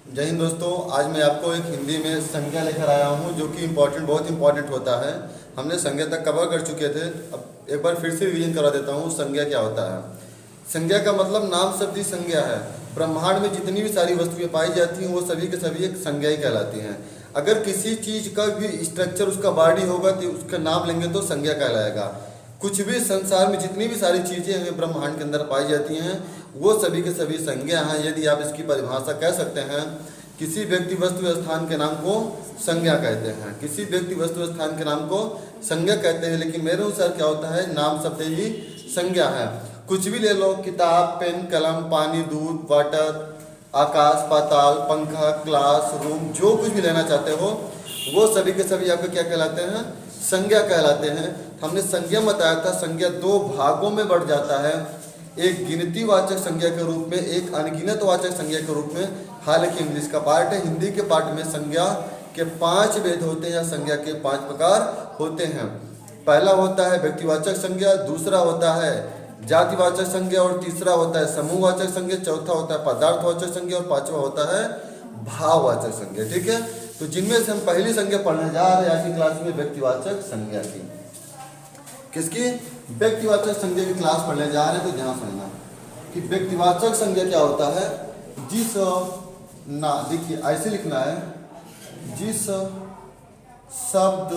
जय हिंद दोस्तों। आज मैं आपको एक हिंदी में संज्ञा लेकर आया हूँ जो कि बहुत इम्पोर्टेंट होता है। हमने संज्ञा तक कवर कर चुके थे। अब एक बार फिर से रिवीजन करा देता हूँ। संज्ञा क्या होता है? संज्ञा का मतलब नाम शब्द ही संज्ञा है। ब्रह्मांड में जितनी भी सारी वस्तुएं पाई जाती हैं वो सभी के सभी एक संज्ञा ही कहलाती हैं। अगर किसी चीज़ का भी स्ट्रक्चर उसका बॉडी होगा तो उसका नाम लेंगे तो संज्ञा कहलाएगा। कुछ भी संसार में जितनी भी सारी चीज़ें हमें ब्रह्मांड के अंदर पाई जाती हैं वो सभी के सभी संज्ञा हैं। यदि आप इसकी परिभाषा कह सकते हैं, किसी व्यक्ति वस्तु स्थान के नाम को संज्ञा कहते हैं। किसी व्यक्ति वस्तु स्थान के नाम को संज्ञा कहते हैं। लेकिन मेरे अनुसार क्या होता है, नाम शब्द ही संज्ञा है। कुछ भी ले लो, किताब, पेन, कलम, पानी, दूध, वाटर, आकाश, पाताल, पंखा, क्लास रूम, जो कुछ भी लेना चाहते हो वो सभी के सभी आपके क्या कहलाते हैं? संज्ञा कहलाते हैं। हमने संज्ञा बताया था। संज्ञा दो भागों में बढ़ जाता है, एक गिनती वाचक संज्ञा के रूप में, एक अनगिनत वाचक संज्ञा के रूप में। हालांकि इंग्लिश का पार्ट है, हिंदी के पार्ट में संज्ञा के 5 भेद होते हैं या संज्ञा के 5 प्रकार होते हैं। पहला होता है व्यक्तिवाचक संज्ञा, दूसरा होता है जातिवाचक संज्ञा और तीसरा होता है समूहवाचक संज्ञा, चौथा होता है पदार्थवाचक संज्ञा और पांचवा होता है भाववाचक संज्ञा। ठीक है, तो जिनमें से हम पहली संज्ञा पढ़ने जा रहे हैं आज की क्लास में व्यक्तिवाचक संज्ञा की। किसकी? व्यक्तिवाचक संज्ञा की क्लास पढ़ने जा रहे हैं। तो ध्यान समझना कि व्यक्तिवाचक संज्ञा क्या होता है। जिस ना देखिए ऐसे लिखना है, जिस शब्द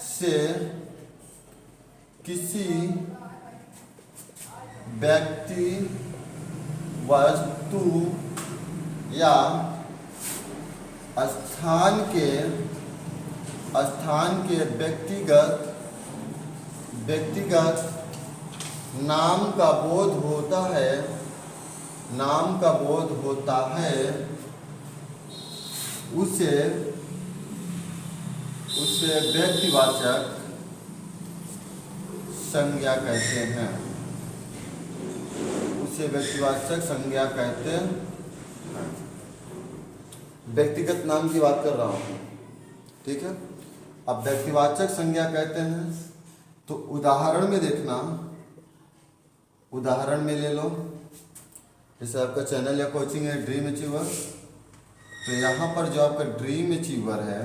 से किसी व्यक्ति, वस्तु या स्थान के व्यक्तिगत नाम का बोध होता है, उसे व्यक्तिवाचक संज्ञा कहते हैं। उसे व्यक्तिवाचक संज्ञा कहते हैं। व्यक्तिगत नाम की बात कर रहा हूँ, ठीक है। अब व्यक्तिवाचक संज्ञा कहते हैं तो उदाहरण में देखना, उदाहरण में ले लो। जैसे आपका चैनल या कोचिंग है ड्रीम अचीवर, तो यहाँ पर जो आपका ड्रीम अचीवर है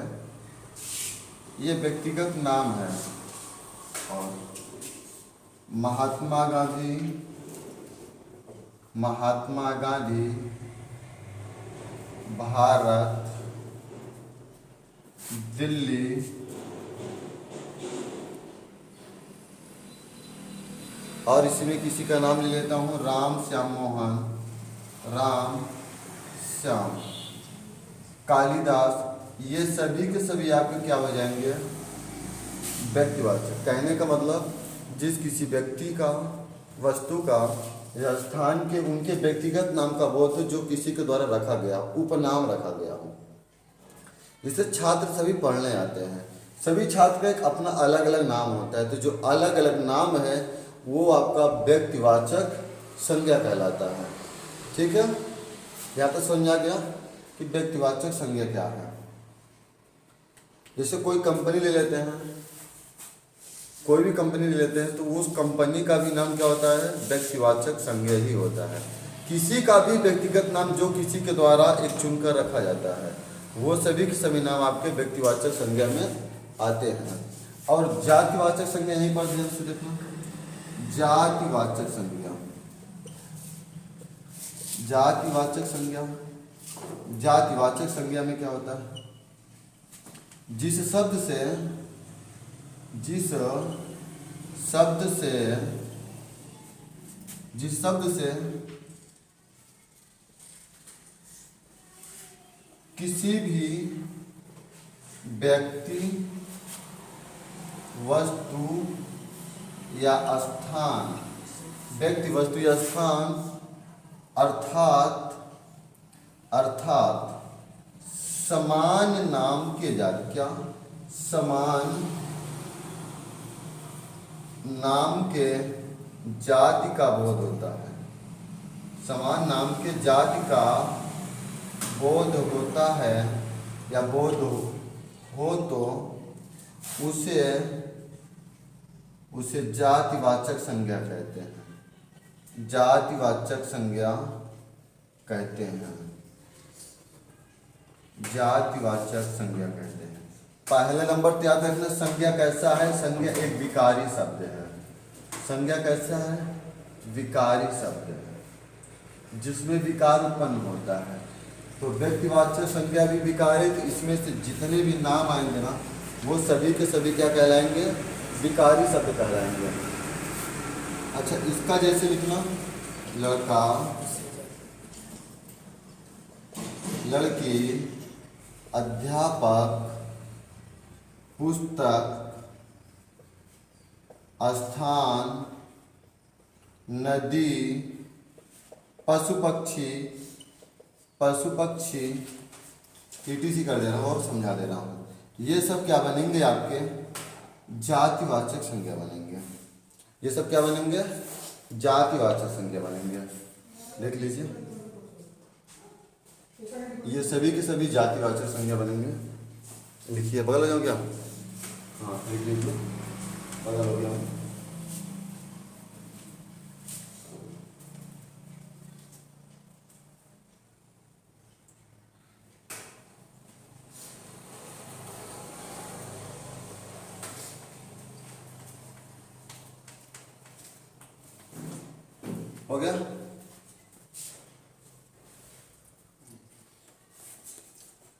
ये व्यक्तिगत नाम है। और महात्मा गांधी भारत, दिल्ली, और इसमें किसी का नाम ले लेता हूँ, राम श्याम मोहन, राम श्याम, कालिदास। ये सभी के सभी आपके क्या हो जाएंगे? व्यक्तिवाचक। कहने का मतलब जिस किसी व्यक्ति का, वस्तु का या स्थान के उनके व्यक्तिगत नाम का बोध हो जो किसी के द्वारा रखा गया, उपनाम रखा गया हो। जिसे छात्र सभी पढ़ने आते हैं, सभी छात्र का एक अपना अलग अलग नाम होता है। तो जो अलग अलग नाम है वो आपका व्यक्तिवाचक संज्ञा कहलाता है। ठीक है, यहाँ तक समझ आ गया कि व्यक्तिवाचक संज्ञा क्या है। जैसे कोई कंपनी ले लेते हैं, कोई भी कंपनी ले लेते हैं तो उस कंपनी का भी नाम क्या होता है? व्यक्तिवाचक संज्ञा ही होता है। किसी का भी व्यक्तिगत नाम जो किसी के द्वारा एक चुनकर रखा जाता है वो सभी के सभी नाम आपके व्यक्तिवाचक संज्ञा में आते हैं। और जातिवाचक संज्ञा यहीं पर ध्यान से देखना, जातिवाचक संज्ञा, जातिवाचक संज्ञा, जातिवाचक संज्ञा में क्या होता है? जिस शब्द से किसी भी व्यक्ति, वस्तु या स्थान, व्यक्ति, वस्तु या स्थान अर्थात समान नाम के जाति, क्या? समान नाम के जाति का बोध होता है। समान नाम के जाति का बोध होता है या बोध हो तो उसे जातिवाचक संज्ञा कहते हैं। जातिवाचक संज्ञा कहते हैं। जातिवाचक संज्ञा कहते हैं। पहले नंबर पे याद रखना, संज्ञा कैसा है? संज्ञा एक विकारी शब्द है। संज्ञा कैसा है? विकारी शब्द है, जिसमें विकार उत्पन्न होता है। तो व्यक्तिवाचक संज्ञा भी विकार है, तो इसमें से जितने भी नाम आएंगे ना, वो सभी के सभी क्या कहलाएंगे? विकारी शब्द कहलाएंगे। अच्छा, इसका जैसे लिखना, लड़का, लड़की, अध्यापक, पुस्तक, स्थान, नदी, पशु पक्षी, ETC कर दे रहा हूँ और समझा दे रहा हूँ। ये सब क्या बनेंगे? आपके जातिवाचक संज्ञा बनेंगे। ये सब क्या बनेंगे? जातिवाचक संज्ञा बनेंगे। देख लीजिए, ये सभी के सभी जातिवाचक संज्ञा बनेंगे। लिखिए, बगल हो जाओ क्या? हाँ, लिख लीजिए, बगल हो गया। हो गया?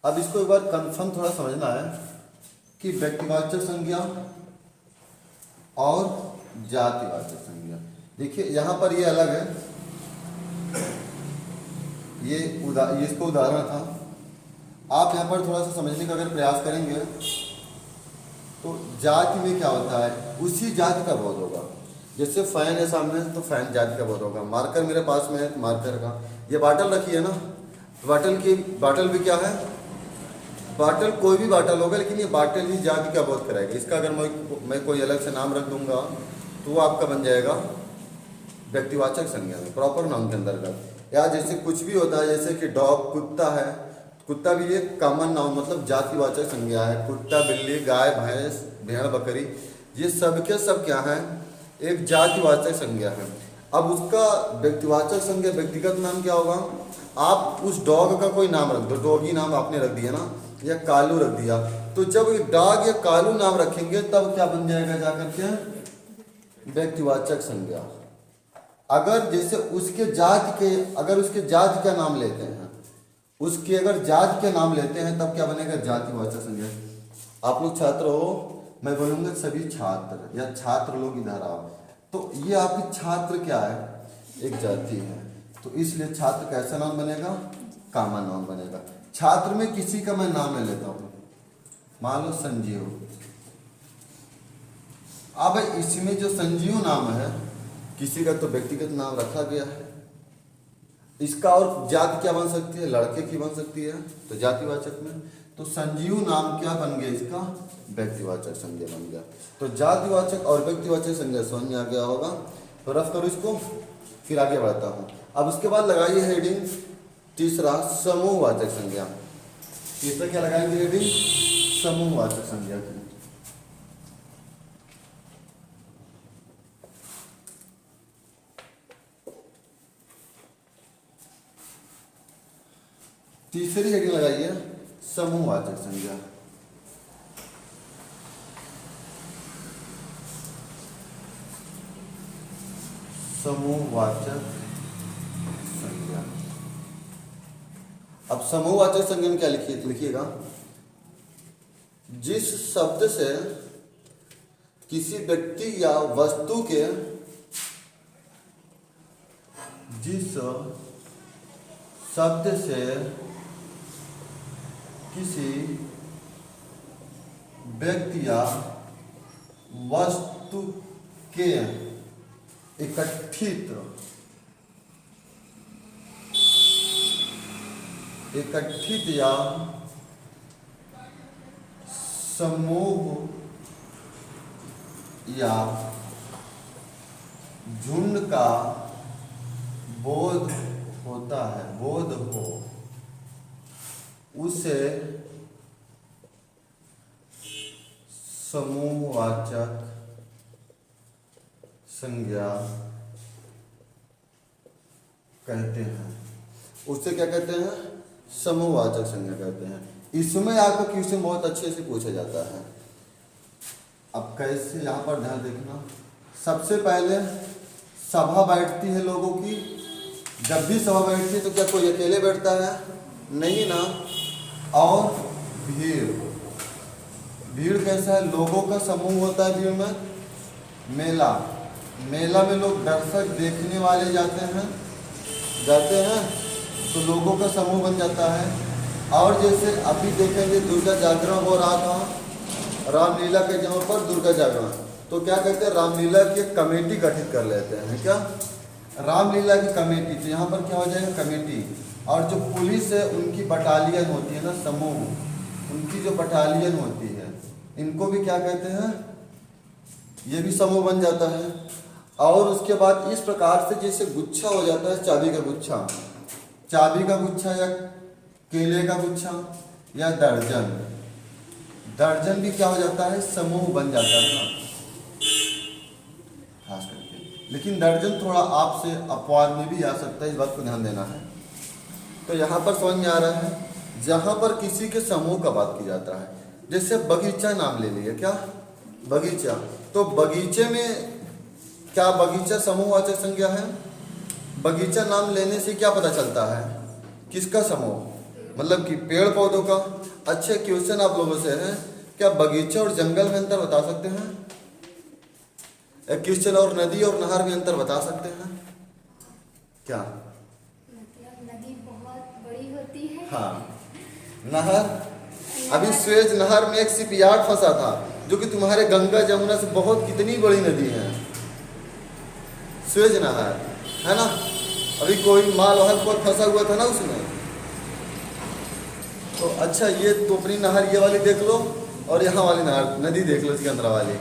अब इसको एक बार कंफर्म थोड़ा समझना है कि व्यक्तिवाचक संज्ञा और जातिवाचक संज्ञा। देखिए यहाँ पर ये अलग है, ये इसको उदाहरण था। आप यहाँ पर थोड़ा सा समझने का अगर प्रयास करेंगे तो जाति में क्या होता है, उसी जाति का बोध होगा। जैसे फैन है सामने, तो फैन जाति का बोध होगा। मार्कर मेरे पास में है, तो मार्कर का। ये बाटल रखी है ना, बाटल भी क्या है? बाटल कोई भी बाटल होगा, लेकिन ये बाटल ही जाति का बोध कराएगा। इसका अगर मैं कोई अलग से नाम रख दूंगा तो वो आपका बन जाएगा व्यक्तिवाचक संज्ञा में, प्रॉपर नाउन के अंतर्गत। या जैसे कुछ भी होता है, जैसे कि डॉग, कुत्ता है, कुत्ता भी एक कॉमन नाउन मतलब जातिवाचक संज्ञा है। कुत्ता, बिल्ली, गाय, भैंस, भेड़, बकरी, ये सब के सब क्या है? एक जातिवाचक संज्ञा है। अब उसका व्यक्तिवाचक संज्ञा, व्यक्तिगत नाम क्या होगा? आप उस डॉग का कोई नाम रख दो, डॉगी नाम आपने रख दिया ना, या कालू रख दिया, तो जब डॉग या कालू नाम रखेंगे तब क्या बन जाएगा जाकर के? व्यक्तिवाचक संज्ञा। अगर जैसे उसके जाति का नाम लेते हैं, उसके अगर जाति के नाम लेते हैं, तब क्या बनेगा? जातिवाचक संज्ञा। आप लोग छात्र हो, मैं बोलूँगा सभी छात्र या छात्र लोग इधर आओ। तो ये आपकी छात्र क्या है? एक जाति है, तो इसलिए छात्र कैसा नाम बनेगा? कॉमन नाउन बनेगा। छात्र में किसी का मैं नाम ले लेता हूँ, मान लो संजीव। अब इसमें जो संजीव नाम है, किसी का तो व्यक्तिगत नाम रखा गया है, इसका और जाति क्या बन सकती है? लड़के की बन सकती है, तो जातिवाचक में। तो संजीव नाम क्या बन गया? इसका व्यक्तिवाचक संज्ञा बन गया। तो जातिवाचक और व्यक्तिवाचक संज्ञा समझ में आ गया होगा। तो रफ करो इसको, फिर आगे बढ़ता हूँ। अब उसके बाद लगाइए हेडिंग तीसरा, समूहवाचक संज्ञा। तीसरा क्या लगाएंगे हेडिंग? समूहवाचक संज्ञा की। तीसरी हेडिंग लगाइए समूहवाचक संज्ञा। समूहवाचक संज्ञा। अब समूहवाचक संज्ञा में क्या लिखिएगा? जिस शब्द से किसी व्यक्ति या वस्तु के, जिस शब्द से किसी व्यक्ति या वस्तु के एकत्रित या समूह या झुंड का बोध होता है, बोध हो, उसे समूहवाचक संज्ञा कहते हैं। उससे क्या कहते हैं? समूहवाचक संज्ञा कहते हैं। इसमें आपका क्वेश्चन बहुत अच्छे से पूछा जाता है। अब कैसे, यहाँ पर ध्यान देखना। सबसे पहले सभा बैठती है लोगों की। जब भी सभा बैठती है तो क्या कोई अकेले बैठता है? नहीं ना। और भीड़, भीड़ कैसा है? लोगों का समूह होता है भीड़ में। मेला, मेला में लोग दर्शक देखने वाले जाते हैं तो लोगों का समूह बन जाता है। और जैसे अभी देखेंगे दुर्गा जागरण हो रहा था, रामलीला के जगह पर दुर्गा जागरण, तो क्या कहते हैं, रामलीला की एक कमेटी गठित कर लेते हैं। क्या? रामलीला की कमेटी। तो यहाँ पर क्या हो जाएगा, कमेटी। और जो पुलिस है उनकी बटालियन होती है ना, समूह, उनकी जो बटालियन होती है, इनको भी क्या कहते हैं, ये भी समूह बन जाता है। और उसके बाद इस प्रकार से जैसे गुच्छा हो जाता है, चाबी का गुच्छा, चाबी का गुच्छा या केले का गुच्छा या दर्जन, दर्जन भी क्या हो जाता है, समूह बन जाता है ना, खास करके। लेकिन दर्जन थोड़ा आपसे अपवाद में भी आ सकता है, इस बात को ध्यान देना है। तो यहाँ पर समझ में आ रहा है, जहाँ पर किसी के समूह का बात की जाता है, जैसे बगीचा नाम ले लिया, क्या बगीचा, तो बगीचे में क्या बगीचा समूहवाचक संज्ञा है? बगीचा नाम लेने से क्या पता चलता है, किसका समूह, मतलब कि पेड़ पौधों का। अच्छे क्वेश्चन आप लोगों से है, क्या बगीचा और जंगल में अंतर बता सकते हैं? एक क्वेश्चन, और नदी और नहर में अंतर बता सकते हैं क्या? मतलब नदी बहुत बड़ी होती है। हाँ, नहर, अभी स्वेज नहर में एक शिपयार्ड फंसा था, जो कि तुम्हारे गंगा जमुना से बहुत कितनी बड़ी नदी है, स्वेज नहर है ना। अभी कोई माल वाहन कोई फंसा हुआ था ना उसमें। तो अच्छा, ये टोपरी नहर ये वाली देख लो, और यहाँ वाली नहर, नदी देख लो इसके अंदर वाली।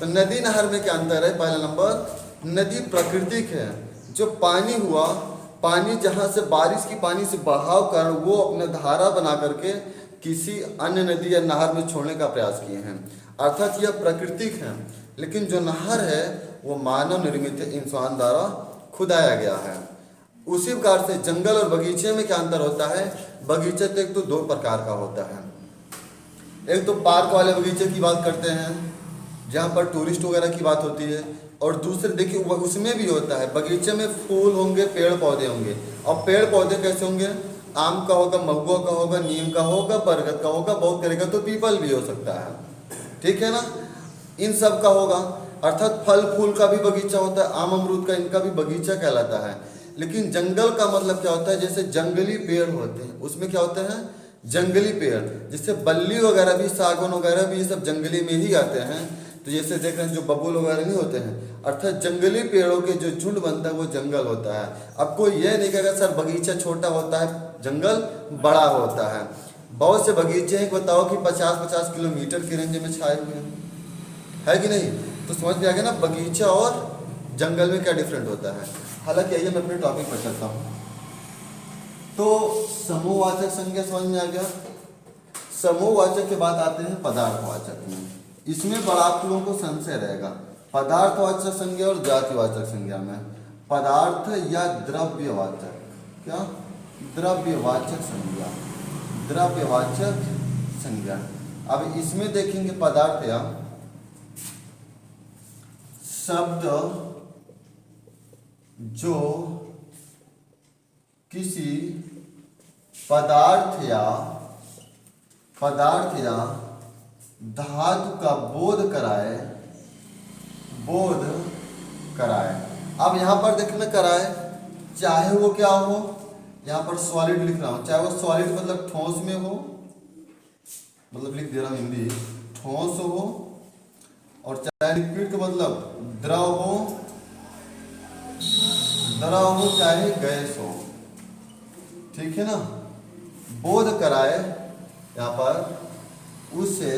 तो नदी नहर में क्या अंतर है? पहला नंबर, नदी प्राकृतिक है। जो पानी हुआ, पानी जहाँ से बारिश की पानी से बहाव कर वो अपने धारा बना करके किसी अन्य नदी या नहर में छोड़ने का प्रयास किए हैं, अर्थात यह प्राकृतिक है। लेकिन जो नहर है वो मानव निर्मित है, इंसान द्वारा खुदाया गया है। उसी प्रकार से जंगल और बगीचे में क्या अंतर होता है? बगीचा तो एक तो दो प्रकार का होता है, एक तो पार्क वाले बगीचे की बात करते हैं जहाँ पर टूरिस्ट वगैरह की बात होती है, और दूसरे देखिए उसमें भी होता है, बगीचे में फूल होंगे, पेड़ पौधे होंगे। और पेड़ पौधे कैसे होंगे? आम का होगा, महुआ का होगा, नीम का होगा, बरगद का होगा, बहुत तरह का, तो पीपल भी हो सकता है, ठीक है ना, इन सब का होगा। अर्थात फल फूल का भी बगीचा होता है, आम अमरूद का, इनका भी बगीचा कहलाता है। लेकिन जंगल का मतलब क्या होता है? जैसे जंगली पेड़ होते हैं, उसमें क्या होते हैं, जंगली पेड़, जैसे बल्ली वगैरह भी, सागौन वगैरह भी, ये सब जंगली में ही आते हैं। तो जैसे देख रहे हैं जो बबूल वगैरह नहीं होते हैं, अर्थात जंगली पेड़ों के जो झुंड बनता है वो जंगल होता है। अब कोई ये नहीं कहेगा सर बगीचा छोटा होता है, जंगल बड़ा होता है। बहुत से बगीचे हैं, बताओ कि 50-50 किलोमीटर की रेंज में छाए हुए हैं, है कि नहीं? तो समझ में आ गया ना बगीचा और जंगल में क्या डिफरेंट होता है। हालांकि आइए मैं अपने टॉपिक पर चलता हूँ। तो समूहवाचक संज्ञा समझ में आ गया। समूहवाचक के बाद आते हैं पदार्थवाचक में। इसमें बड़ा आप लोगों को संशय रहेगा पदार्थवाचक संज्ञा और जातिवाचक संज्ञा में। पदार्थ या द्रव्यवाचक, क्या द्रव्यवाचक संज्ञा, द्रव्यवाचक संज्ञा। अब इसमें देखेंगे पदार्थ या शब्द जो किसी पदार्थ या धातु का बोध कराए, अब यहां पर देखना कराए, चाहे वो क्या हो, यहां पर सॉलिड लिख रहा हूं, चाहे वो सॉलिड मतलब ठोस में हो, मतलब लिख दे रहा हूं हिंदी, ठोस हो, और चाहे लिक्विड का मतलब द्रव हो, चाहे गैस हो, ठीक है ना। बोध कराए यहाँ पर उसे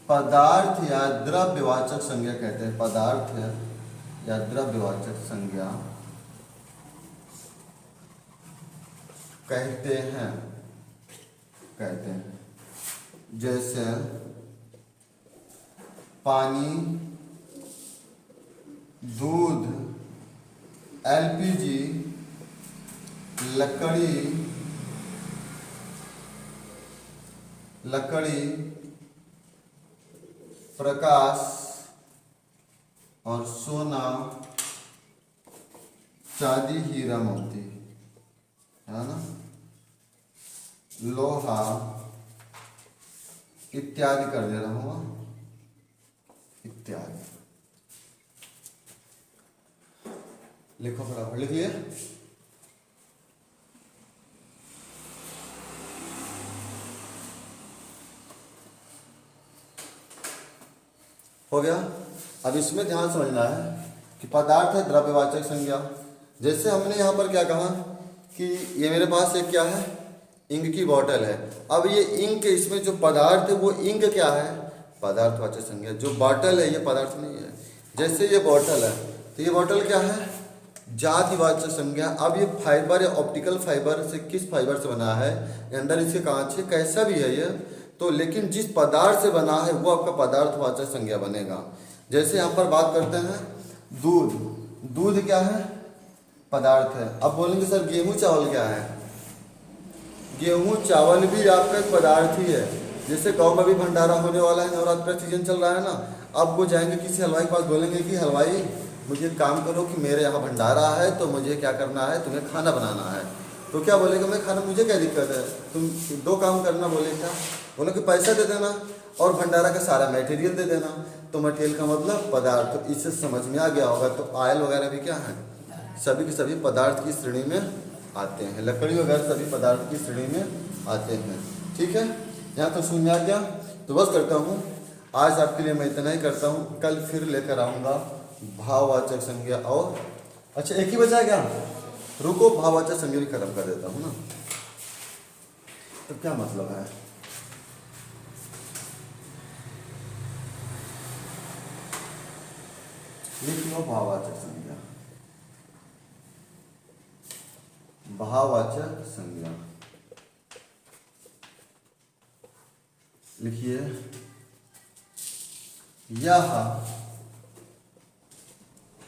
पदार्थ या द्रव्यवाचक संज्ञा कहते हैं। पदार्थ या द्रव्यवाचक संज्ञा कहते हैं। जैसे पानी, दूध, LPG, लकड़ी, लकड़ी, प्रकाश और सोना, चांदी, हीरा, मोती, है ना, लोहा इत्यादि कर दे रहा हूँ, इत्यादि। लिखो फटाफट, लिखिए। हो गया। अब इसमें ध्यान समझना है कि पदार्थ है द्रव्यवाचक संज्ञा। जैसे हमने यहाँ पर क्या कहा कि ये मेरे पास एक क्या है, इंक की बोतल है। अब ये इंक, इसमें जो पदार्थ है वो इंक क्या है, पदार्थवाचक संज्ञा। जो बोतल है ये पदार्थ नहीं है। जैसे ये बोतल है तो ये बोतल क्या है, जातिवाचक संज्ञा। अब ये फाइबर या ऑप्टिकल फाइबर से, किस फाइबर से बना है, अंदर इसके कांच है, कैसा भी है ये तो, लेकिन जिस पदार्थ से बना है वो आपका पदार्थवाचक संज्ञा बनेगा। जैसे यहाँ पर बात करते हैं दूध, दूध क्या है, पदार्थ है। अब बोलेंगे सर गेहूं चावल क्या है, गेहूं चावल भी आपका एक पदार्थ ही है। जैसे गाँव में भी भंडारा होने वाला है, नवरात्र का सीजन चल रहा है ना, अब वो जाएंगे किसी हलवाई के पास, बोलेंगे कि हलवाई मुझे एक काम करो कि मेरे यहाँ भंडारा है तो मुझे क्या करना है, तुम्हें खाना बनाना है। तो क्या बोलेगा, मैं खाना, मुझे क्या दिक्कत है, तुम दो काम करना। बोले क्या, बोले कि पैसा दे देना और भंडारा का सारा मटेरियल दे देना। तो मटेरियल का मतलब पदार्थ, तो इससे समझ में आ गया होगा। तो ऑयल वगैरह भी क्या है, सभी के सभी पदार्थ की श्रेणी में आते हैं। लकड़ी वगैरह सभी पदार्थ की श्रेणी में आते हैं। ठीक है, यहाँ तो समझ में आ गया। तो बस करता हूँ आज आपके लिए, मैं इतना ही करता हूँ। कल फिर लेकर आऊँगा भाववाचक संज्ञा। और अच्छा एक ही बचा क्या, रुको, भाववाचक संज्ञा भी खत्म कर देता हूँ ना। तो क्या मतलब है, लिख लो भाववाचक संज्ञा, भाववाचक संज्ञा लिखिए। यह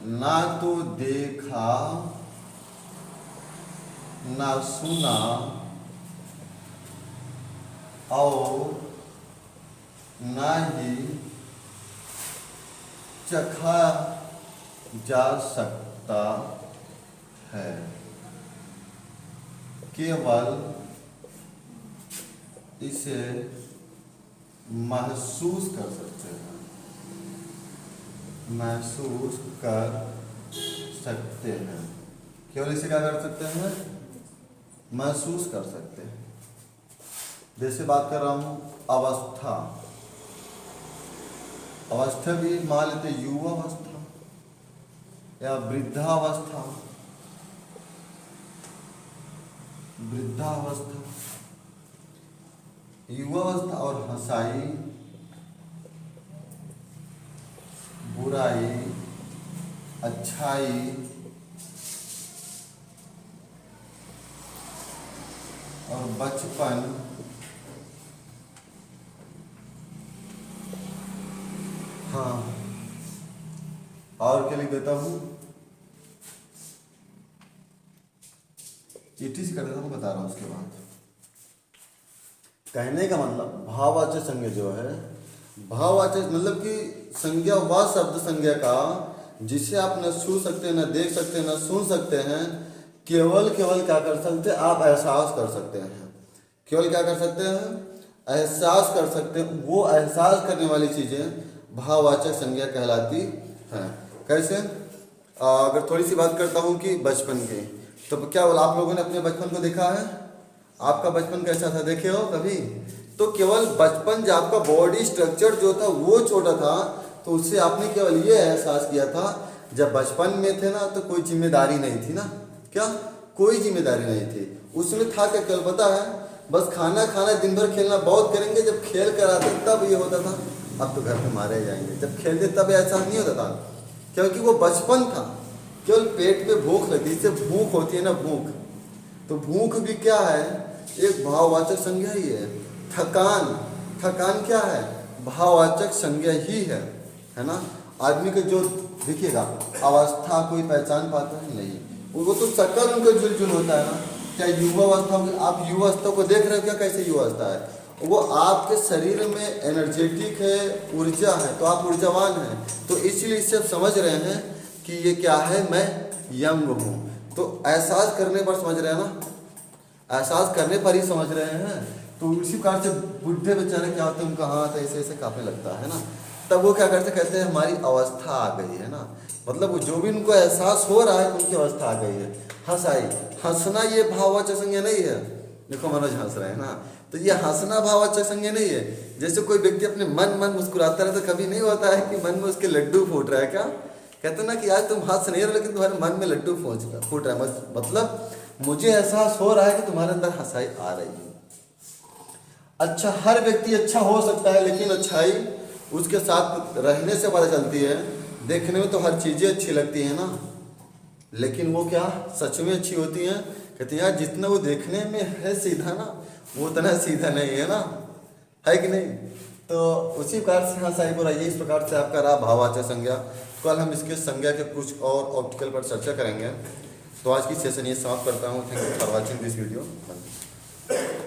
ना तो देखा ना सुना और ना ही चखा जा सकता है, केवल इसे महसूस कर सकते हैं, महसूस कर सकते हैं। केवल इसे क्या कर सकते हैं, महसूस कर सकते हैं। जैसे बात कर रहा हूं अवस्था, अवस्था भी मान लेते, युवावस्था या वृद्धावस्था, वृद्धावस्था, युवावस्था और हंसाई, बुराई, अच्छाई, और बचपन, हाँ, और क्या लिख देता हूं, चीटी से कर देता हूं, बता रहा हूं उसके बाद। कहने का मतलब भाववाचक संज्ञा जो है, भाववाचक मतलब कि संज्ञा वह शब्द संज्ञा का जिसे आप न छू सकते हैं, न देख सकते हैं, न सुन सकते हैं, केवल क्या कर सकते हैं, आप एहसास कर सकते हैं। केवल क्या कर सकते हैं, एहसास कर सकते हैं। वो एहसास करने वाली चीजें भाववाचक संज्ञा कहलाती हैं। कैसे, अगर थोड़ी सी बात करता हूँ कि बचपन की, तो क्या बोला, आप लोगों ने अपने बचपन को देखा है, आपका बचपन कैसा था, देखे हो कभी? तो केवल बचपन जो आपका बॉडी स्ट्रक्चर जो था वो छोटा था, तो उससे आपने केवल ये एहसास किया था, जब बचपन में थे ना तो कोई जिम्मेदारी नहीं थी ना, क्या कोई जिम्मेदारी नहीं थी उसमें, था क्या केवल पता है, बस खाना खाना, दिन भर खेलना बहुत करेंगे, जब खेल कर आते तब ये होता था। अब तो घर में मारे जाएंगे, जब खेलते तब ऐसा नहीं होता था, क्योंकि वो बचपन था। केवल पेट में भूख लगती, इससे भूख होती है ना, भूख, तो भूख भी क्या है, एक भाववाचक संज्ञा ही है। थकान, थकान क्या है, भाववाचक संज्ञा ही है ना। आदमी के जो देखिएगा अवस्था कोई पहचान पाता है नहीं, वो तो शक्ल उनका जुलझुल होता है ना। क्या युवावस्था, आप युवावस्था को देख रहे हो क्या, कैसे युवावस्था है, वो आपके शरीर में एनर्जेटिक है, ऊर्जा है, तो आप ऊर्जावान हैं। तो इसलिए इससे आप समझ रहे हैं कि ये क्या है, मैं यंग हूँ। तो एहसास करने पर समझ रहे हैं ना, एहसास करने पर ही समझ रहे हैं। तो उसी प्रकार से बुढ़े बेचारे क्या होते हैं, उनका हाथ ऐसे ऐसे कांपने लगता है ना, तब वो क्या करते, कहते हैं हमारी अवस्था आ गई है ना। मतलब जो भी उनको एहसास हो रहा है उनकी अवस्था आ गई है। हंस आई, हंसना ये भाववाचक संज्ञा नहीं है। देखो मनोज हंस रहे हैं ना, तो ये हंसना भाववाचक संज्ञा नहीं है। जैसे कोई व्यक्ति अपने मन मुस्कुराता रहे, तो कभी नहीं होता है कि मन में उसके लड्डू फूट रहा है क्या, कहते ना कि आज तुम हंस नहीं रहे लेकिन तुम्हारे मन में लड्डू फूट रहा है। मतलब मुझे एहसास हो रहा है कि तुम्हारे अंदर हंसाई आ रही है। अच्छा, हर व्यक्ति अच्छा हो सकता है, लेकिन अच्छाई उसके साथ रहने से पता चलती है। देखने में तो हर चीज़ें अच्छी लगती हैं ना, लेकिन वो क्या सच में अच्छी होती हैं। कहते हैं यार जितना वो देखने में है सीधा ना, वो उतना सीधा नहीं है ना, है कि नहीं। तो उसी प्रकार से हाँ साई बुराई, इस प्रकार से आपका रहा भाववाचक संज्ञा। कल हम इसके संज्ञा के कुछ और ऑप्टिकल पर चर्चा करेंगे। तो आज की सेशन ये समाप्त करता हूँ। Thank you for watching this video.